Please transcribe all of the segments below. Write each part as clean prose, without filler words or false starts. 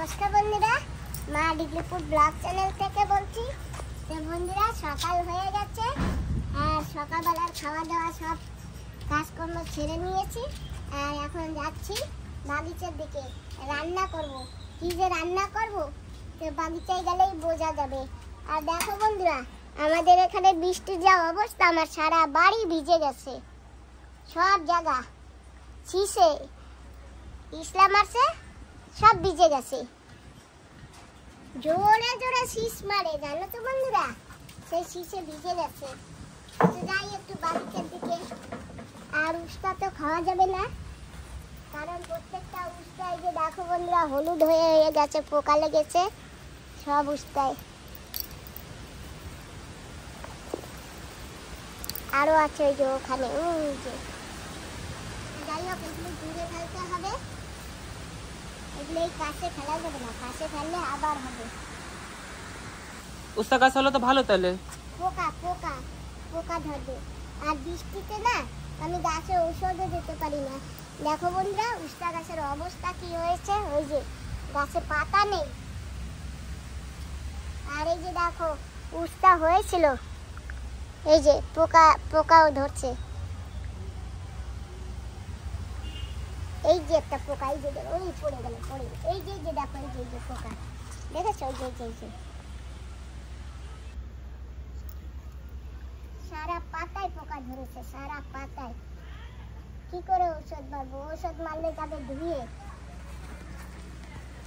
নমস্কার বন্ধুরা, মা ডিগ্রিপুর ব্লগ চ্যানেল থেকে বলছি। তো বন্ধুরা, সকাল হয়ে গেছে আর সকালবেলার খাওয়া দাওয়া সব কাজকর্ম ছেড়ে নিয়েছি আর এখন যাচ্ছি বাগিচার দিকে। রান্না করব, কি যে রান্না করব তো বাগিচায় গেলেই বোঝা যাবে। আর দেখো বন্ধুরা, আমাদের এখানে বৃষ্টির যা অবস্থা, আমার সারা বাড়ি ভিজে গেছে, সব জায়গা শীষে ইসলাম আছে, সব ভিজে গেছে। জোরে জোরে শীষ মারে, জানো তো বন্ধুরা, সেই শীষে ভিজে গেছে। তো যাই একটু বাগিচার দিকে। আর উস্তা তো খাওয়া যাবে না, কারণ প্রত্যেকটা উস্তায় যে দেখো বন্ধুরা হলুদ হয়ে গেছে, পোকা লেগেছে সব উস্তায়। আরো আছে ওই যে ওখানে, ওই যে। যাই হোক, এগুলো দূরে ফেলতে হবে, এগুলো এই কাছে ফেলা যাবে না, কাছে ফেললে আবার হবে। উস্তা গাছ হলো তো ভালো, তাহলে পোকা পোকা পোকা ধরবে। আর বৃষ্টিতে না আমি গাছে ঔষধও দিতে পারি না। দেখো বন্ধুরা, উস্তা গাছের অবস্থা কি হয়েছে, ওই যে গাছে পাতা নেই। আর এই যে দেখো উস্তা হয়েছিল, এই যে পোকাও ধরছে। এই যে একটা পোকা, এই যে ওই পড়ে গেল, এই যে দেখো, এই যে পোকা দেখেছো, ওই যে সারা পাতায় পোকা ধরেছে, সারা পাতায়। কি করে ঔষধ মারবো, ঔষধ মারলে যাবে ধুয়ে।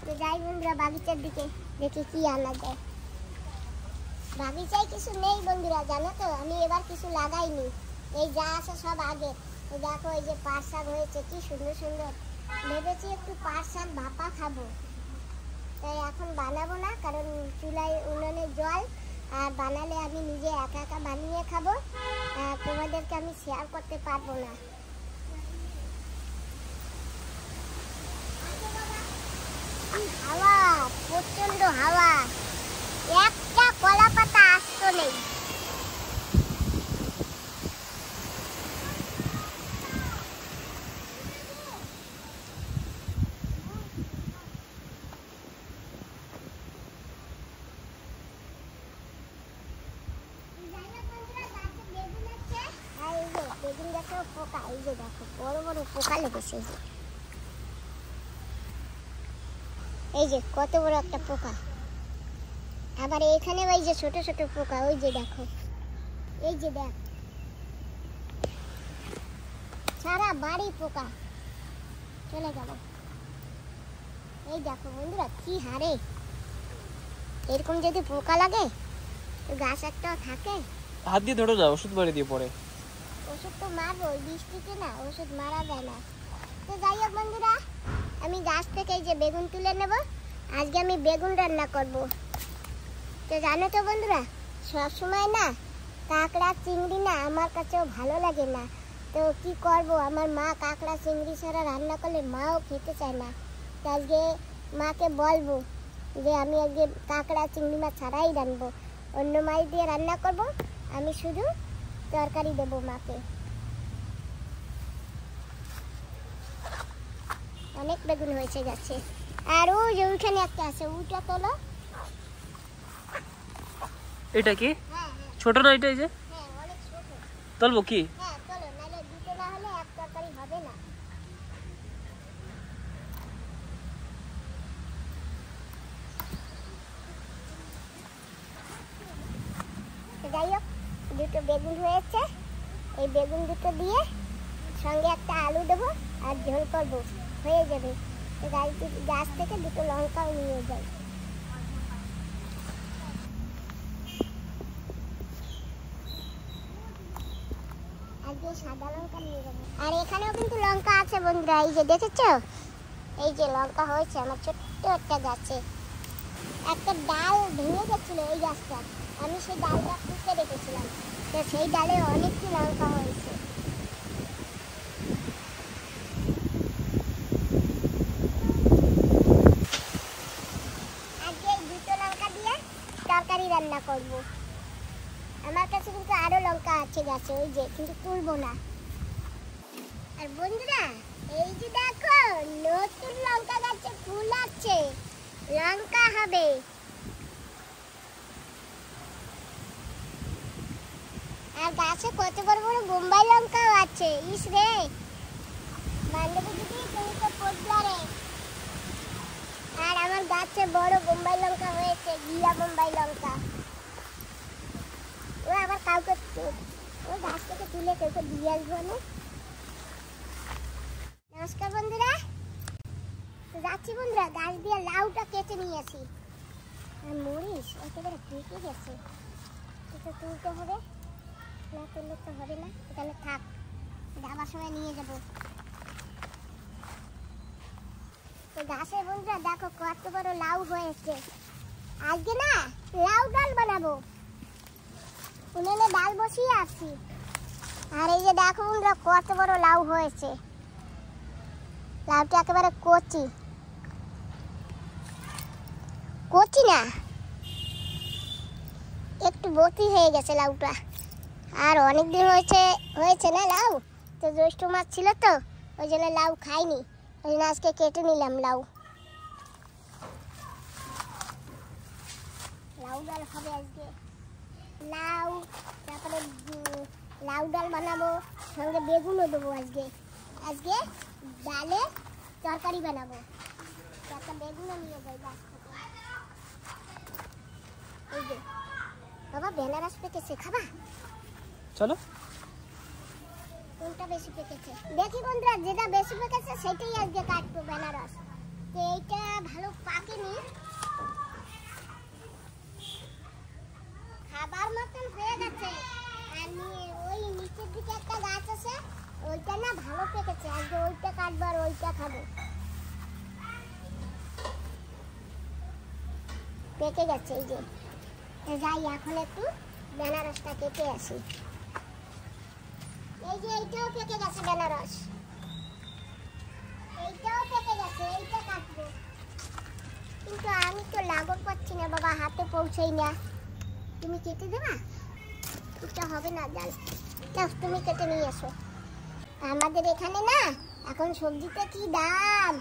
তো যাই বন্ধুরা বাগিচার দিকে, দেখি কি আনা যায়। বাগিচায় কিছু নেই বন্ধুরা, জানো তো, আমি এবার কিছু লাগাইনি, এই যা আছে সব আগে। দেখো এই যে পাট শাক হয়েছে, কি সুন্দর সুন্দর। ভেবেছি একটু পাট শাক ভাপা খাবো, তাই এখন বানাবো না, কারণ চুলায় উনুনে জল, আর বানালে আমি নিজে একা একা বানিয়ে খাবো, তোমাদেরকে আমি শেয়ার করতে পারবো না। হাওয়া, প্রচন্ড হাওয়া, একটা কলা পাতা আসতো নেই। বেগুন গাছেও পোকা, এই যে দেখো বড় বড় পোকা লেগেছে, এই যে কত বড় একটা পোকা। আবার এখানে ওই যে ছোট ছোট পোকা, ওই যে দেখো, এই যে দেখ, সারা বাড়ি পোকা চলে গেল। এই দেখো বন্ধুরা কি হারে, এরকম যদি পোকা লাগে তো গাছ একটা থাকে। হাত দিয়ে ধরে যাও, ওষুধ বাড়ি দিয়ে পরে। ওষুধ তো মারবো, বৃষ্টিতে না ওষুধ মারা যায় না। তো যাই হোক বন্ধুরা, আমি গাছ থেকে এই যে বেগুন তুলে নেব, আজকে আমি বেগুন রান্না করব। তো জানো তো বন্ধুরা, সব সময় না কাঁকড়া চিংড়ি না আমার কাছেও ভালো লাগে না। তো কি করব, আমার মা কাঁকড়া চিংড়ি ছাড়া রান্না করলে মাও খেতে চায় না। তো আজকে মাকে বলবো যে আমি আজকে কাঁকড়া চিংড়ি মাছ ছাড়াই রান্নবো, অন্য মাছ দিয়ে রান্না করব, আমি শুধু তরকারি দেবো মাকে। অনেক বেগুন হয়েছে গাছে, আর ওই যে ওইখানে একটা আছে, ওইটা তোলো। এটা কি ছোট না, এটা এই যে অনেক ছোট। তুলবো কি? তোলো, নাহলে দুটো না হলে এক তরকারি হবে না। যাই হোক, দুটো বেগুন হয়েছে, এই বেগুন দুটো দিয়ে সঙ্গে একটা আলু দেবো আর ঝোল করবো, হয়ে যাবে। গাছ থেকে দুটো লঙ্কাও নিয়ে যাই। আজকে সাদা লঙ্কা নিয়ে যাবো। আর এখানেও কিন্তু লঙ্কা আছে বন্ধুরা, এই যে দেখেছো, এই যে লঙ্কা হয়েছে আমার ছোট্ট একটা গাছে। একটা ডাল ভেঙে গেছিল এই গাছটা, আমি সেই ডালটা পুঁতে রেখেছিলাম, তো সেই ডালে অনেকটি লঙ্কা হয়েছে। আজকে এই দুটো লঙ্কা দিয়ে তরকারি রান্না করব। আমার কাছে কিন্তু আরো লঙ্কা আছে গাছে, ওই যে, কিন্তু তুলবো না। আর বন্ধুরা, এই যে দেখো নতুন লঙ্কা গাছে ফুল আছে, লঙ্কা হবে। আর গাছে কত বড় বড় বোম্বাই লঙ্কাও আছে। ইস রে বান্ধবী দিদি তুমি তো পড়লা রে। আর আমার গাছে বড় বোম্বাই লঙ্কা হয়েছে, গিয়া বোম্বাই লঙ্কা। ও আবার কাউকে ও গাছ থেকে তুলে কাউকে দিয়ে আসবো না। নমস্কার বন্ধুরা, যাচ্ছি বন্ধুরা গাছ দিয়ে লাউটা কেটে নিয়ে আসি। আর মরিচ একেবারে পেকে গেছে, এটা তুলতে হবে, না তুললে তো হবে না। এখানে থাক, যাবার সময় নিয়ে যাবো। তো গাছে বন্ধুরা দেখো কত বড় লাউ হয়েছে। আজকে না লাউ ডাল বানাবো, উনুনে ডাল বসিয়ে আছি। আর এই যে দেখো বন্ধুরা কত বড় লাউ হয়েছে। লাউটা একেবারে কচি কচি না, একটু বতি হয়ে গেছে লাউটা। আর অনেকদিন হয়েছে না লাউ, তো জ্যৈষ্ঠ মাস ছিল তো ওই জন্য লাউ খাইনি, ওই জন্য আজকে কেটে নিলাম লাউ। লাউ ডাল হবে আজকে, লাউ তারপরে লাউ ডাল বানাবো, সঙ্গে বেগুনও দেবো। আজকে ডালে তরকারি বানাবো। একটা বেগুনও নিয়ে যাই গাছ থেকে। এই যে বাবা বেনারস পেকেছে, খাবা? চলো। কোনটা বেশি পেকেছে দেখি বন্ধুরা, যেটা বেশি পেকেছে সেটাই আজকে কাটবো বেনারস। তো এইটা ভালো পাকেনি, খাবার মতন হয়ে গেছে। আর ওই নিচের দিকে একটা গাছ আছে, ওইটা না ভালো পেকেছে। আজকে ওইটা কাটবো আর ওইটা খাবো। পেকে গেছে এই যে। যাই এখন একটু বেনারসটা কেটে আসি। এই যে এইটাও পেকে গেছে বেনারস, এইটাও পেকে গেছে, এইটা কাটবো। কিন্তু আমি তো লাগর পাচ্ছি না বাবা, হাতে পৌঁছাই না। তুমি কেটে দেবা? এটা হবে না ডাল, তুমি কেটে নিয়ে এসো। আমাদের এখানে না এখন সবজিতে কি দাম,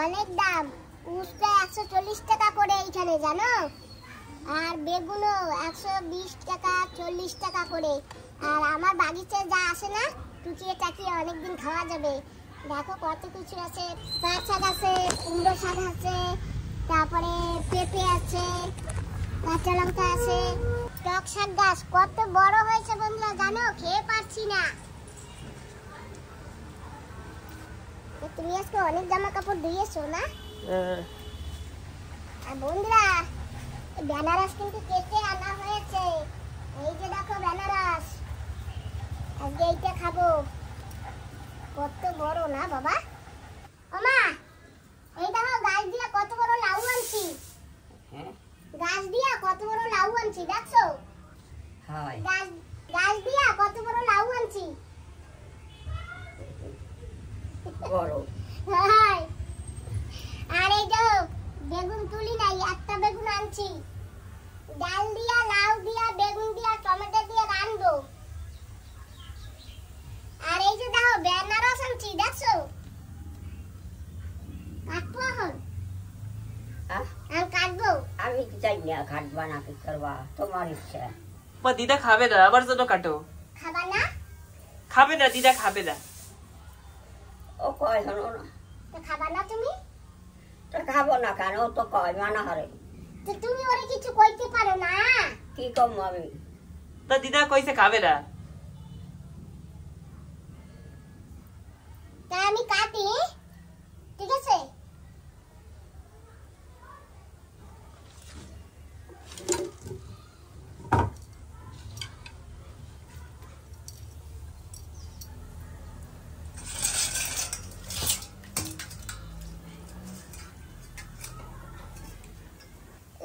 অনেক দাম। উস্তা 140 টাকা করে এইখানে, জানো? আর বেগুনও 120 টাকা 40 টাকা করে। আর আমার বাগিচায় যা আসে না, টুকিয়ে টাকিয়ে অনেকদিন খাওয়া যাবে। দেখো কত কিছু আছে, পাট শাক আছে, কুমড়ো শাক আছে, তারপরে পেঁপে আছে, কাঁচা লঙ্কা আছে, টক শাক গাছ কত বড় হয়েছে বন্ধুরা, জানো? খেয়ে পারছি না। তুমি আজকে অনেক জামা কাপড় ধুয়েছো না? আর বন্ধুরা বেনারস কিন্তু কেটে আনা হয়েছে। এই যে দেখো বেনারস, আজকে এইটা খাবো। কত বড় না বাবা। ওমা এই দেখো গাছ দিয়া কত বড় লাউ আনছি। গাছ দিয়া কত বড় লাউ আনছি, দেখছো? গাছ দিয়া কত বড় লাউ আনছি। আর এই দেখো বেগুন তুলি নাই, একটা বেগুন আনছি। ডাল দিয়া, লাউ দিয়া, বেগুন দিয়া, টমেটো দিয়ে রান্নবো। আর এই যে দেখো বেনারস আনছি, দেখছো? কাটবো এখন, কাটবো। আমি চাই না, কাটবা না, কি করবা, তোমার ইচ্ছা। দিদা খাবে না, আবার জন্য কাটো। খাবা না? খাবে না দিদা, খাবে না। ও কয় শোনো না, তো খাবা না তুমি? তো খাবো না কেন, ও তো কয় মানা হারে। তো তুমি ওরে কিছু কইতে পারো না? কি কম আমি? তো দিদা কইছে খাবে না। তা আমি কাটি, ঠিক আছে?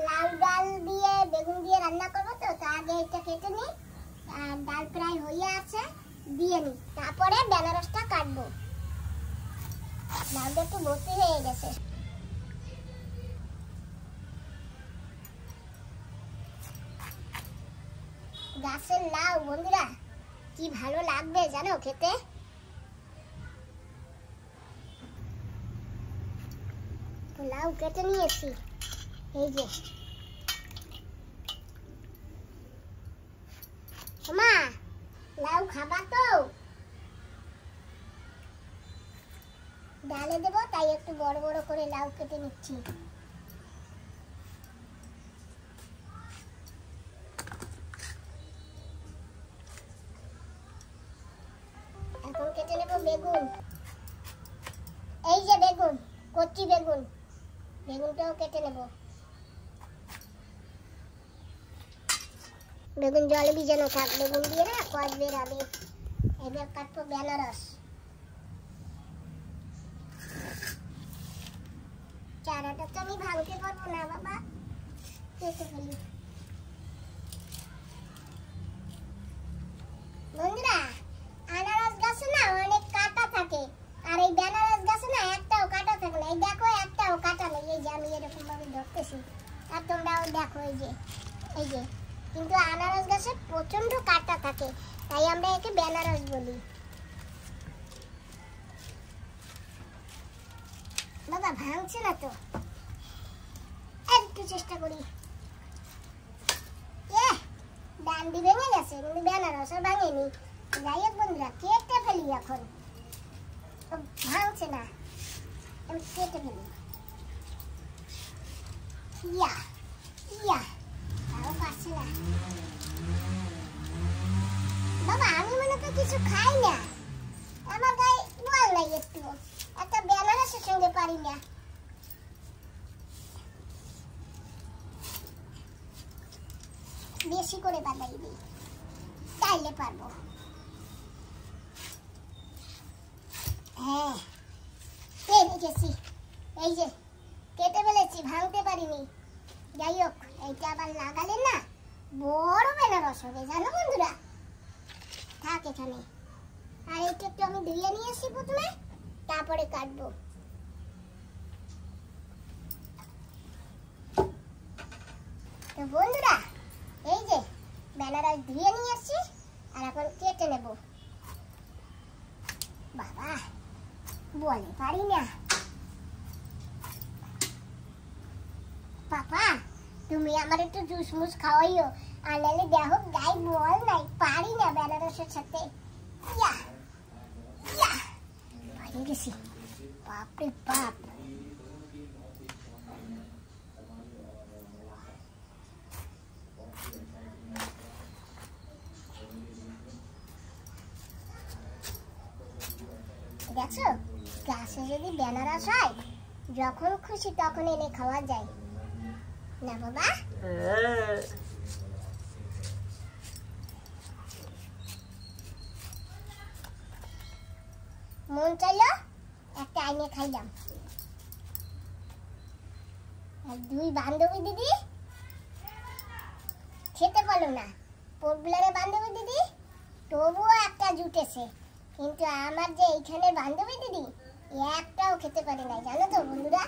লাউ ডাল দিয়ে বেগুন দিয়ে রান্না করবো, তো আগে এটা কেটে নি। আর ডাল প্রায় হয়ে আছে, দিয়ে নি, তারপরে বেনারসটা কাটবো। লাউটা একটু ভর্তি হয়ে গেছে। গাছের লাউ বন্ধুরা কি ভালো লাগবে জানো খেতে। লাউ কেটে নিয়েছি, এই যে মা লাউ খাবা তো? ডালে দেবো তাই একটু বড় বড় করে লাউ কেটে নিচ্ছি। এখন কেটে নেব বেগুন। এই যে বেগুন, কচি বেগুন, বেগুনটাও কেটে নেব। বেগুন জলে ভিজানো থাক, বেগুন দিয়ে না কষ বেরাবে। এবার কাটবো বেনারস। চারাটা তো আমি ভাঙতে পারবো না বাবা, কেটে ফেলি। বন্ধুরা, আনারস গাছে না অনেক কাঁটা থাকে, আর এই বেনারস গাছে না একটাও কাঁটা থাকে না। এই দেখো একটাও কাঁটা নেই। এই যে আমি এরকম ভাবে ধরতেছি, আর তোমরাও দেখো এই যে এই যে। কিন্তু আনারস গাছে প্রচন্ড কাঁটা থাকে, তাই আমরা একে বেনারস বলি। বাবা ভাঙছে না তো, একটু চেষ্টা করি। ডান্ডি ভেঙে গেছে, কিন্তু বেনারস আর ভাঙেনি। যাই হোক বন্ধুরা, কেটে ফেলি এখন। ভাঙছে না, আমি কেটে ফেলি। ইয়া ইয়া, তাও পারছে না। বাবা আমি মনে তো কিছু খাই না, আমার গায়ে বল নাই একটু, একটা বেনারসের সঙ্গে পারি না। বেশি করে বাদাই দিই, চাইলে পারবো। হ্যাঁ পেরে গেছি, এই যে কেটে ফেলেছি, ভাঙতে পারিনি। যাই হোক, এইটা আবার লাগালে না বড় বেনারস হবে, জানো বন্ধুরা। থাক এখানে। আর এইটা একটু আমি ধুয়ে নিয়ে আসি প্রথমে, তারপরে কাটবো। তো বন্ধুরা, এই যে বেনারস ধুয়ে নিয়ে আসছি, আর এখন কেটে নেব। বাবা বলে পারি না। পাপা তুমি আমার একটু জুস মুস খাওয়াইও, আর নাহলে দেখো গায়ে বল নাই, পারি না বেনারসের সাথে। ইয়া ইয়া, পারি গেছি। বাপরে বাপ, দেখছো গাছে যদি বেনারস হয়, যখন খুশি তখন এনে খাওয়া যায় না বাবা। মন চাইলো একটা আইনে খাইলাম। আর দুই বান্ধবী দিদি খেতে পারলো না, পোর্টব্লেয়ারে বান্ধবী দিদি তবুও একটা জুটেছে, কিন্তু আমার যে এইখানে বান্ধবী দিদি একটাও খেতে পারে নাই, জানো তো বন্ধুরা।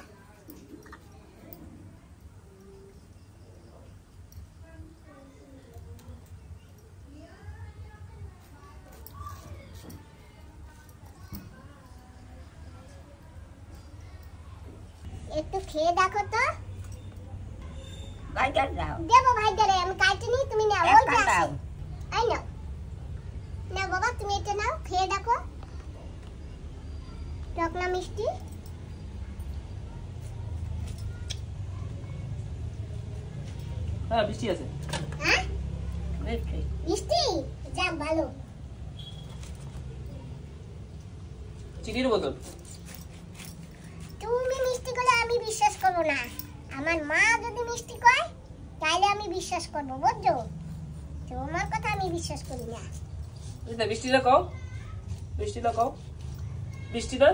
একটু খেয়ে দেখো তো। ভাইটার দাও। দেবো ভাইটারে, আমি কাটে নি, তুমি নাও। একটা দাও। আই নাও না বাবা, তুমি এটা নাও, খেয়ে দেখো। টক না মিষ্টি? হ্যাঁ মিষ্টি আছে। হ্যাঁ মিষ্টি। মিষ্টি, যাক ভালো। চিনির বোতল। তুমি মিষ্টি করলে আমি বিশ্বাস করবো না। আমার মা যদি মিষ্টি কয় তাহলে আমি বিশ্বাস করবো, বুঝছো? তোমার কথা আমি বিশ্বাস করি না। মিষ্টিটা খাও, মিষ্টিটা খাও, মিষ্টিটা।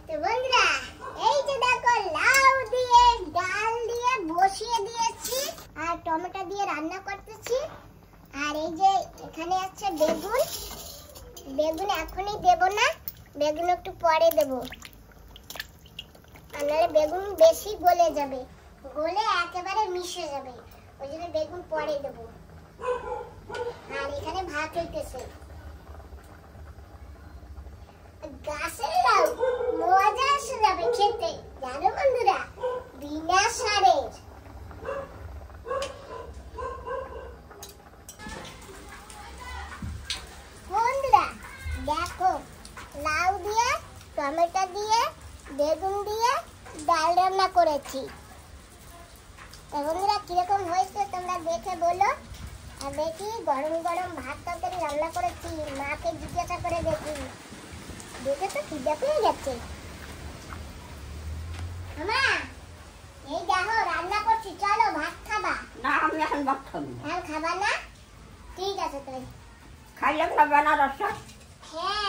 তো বন্ধুরা, এই যে দেখো লাউ দিয়ে ডাল দিয়ে বসিয়ে দিয়েছি, আর টমেটো দিয়ে রান্না করতেছি। আর এই যে এখানে আছে বেগুন, বেগুন এখনই দেব না, বেগুন একটু পরে দেব, আর নাহলে বেগুন বেশি গলে যাবে, গলে একেবারে মিশে যাবে। ওই জন্য বেগুন পরে দেব। আর এখানে ভাত হইতেছে। গাছের লাউ মজা এসে যাবে খেতে, জানো বন্ধুরা, বিনা সারের। বন্ধুরা দেখো, লাউ দিয়ে, টমেটো দিয়ে, বেগুন দিয়ে ডাল রান্না করেছি। তো বন্ধুরা কিরকম হয়েছে তোমরা দেখে বলো। আর দেখি গরম গরম ভাত তরকারি রান্না করেছি, মাকে জিজ্ঞাসা করে দেখি। দেখে তো খিদে পেয়ে গেছে। মা এই দেখো রান্না করছি, চলো ভাত খাবা? না, আমি এখন ভাত খাবো না। আর খাবা না? ঠিক আছে তাই। খাইলে খাবে না রসা? হ্যাঁ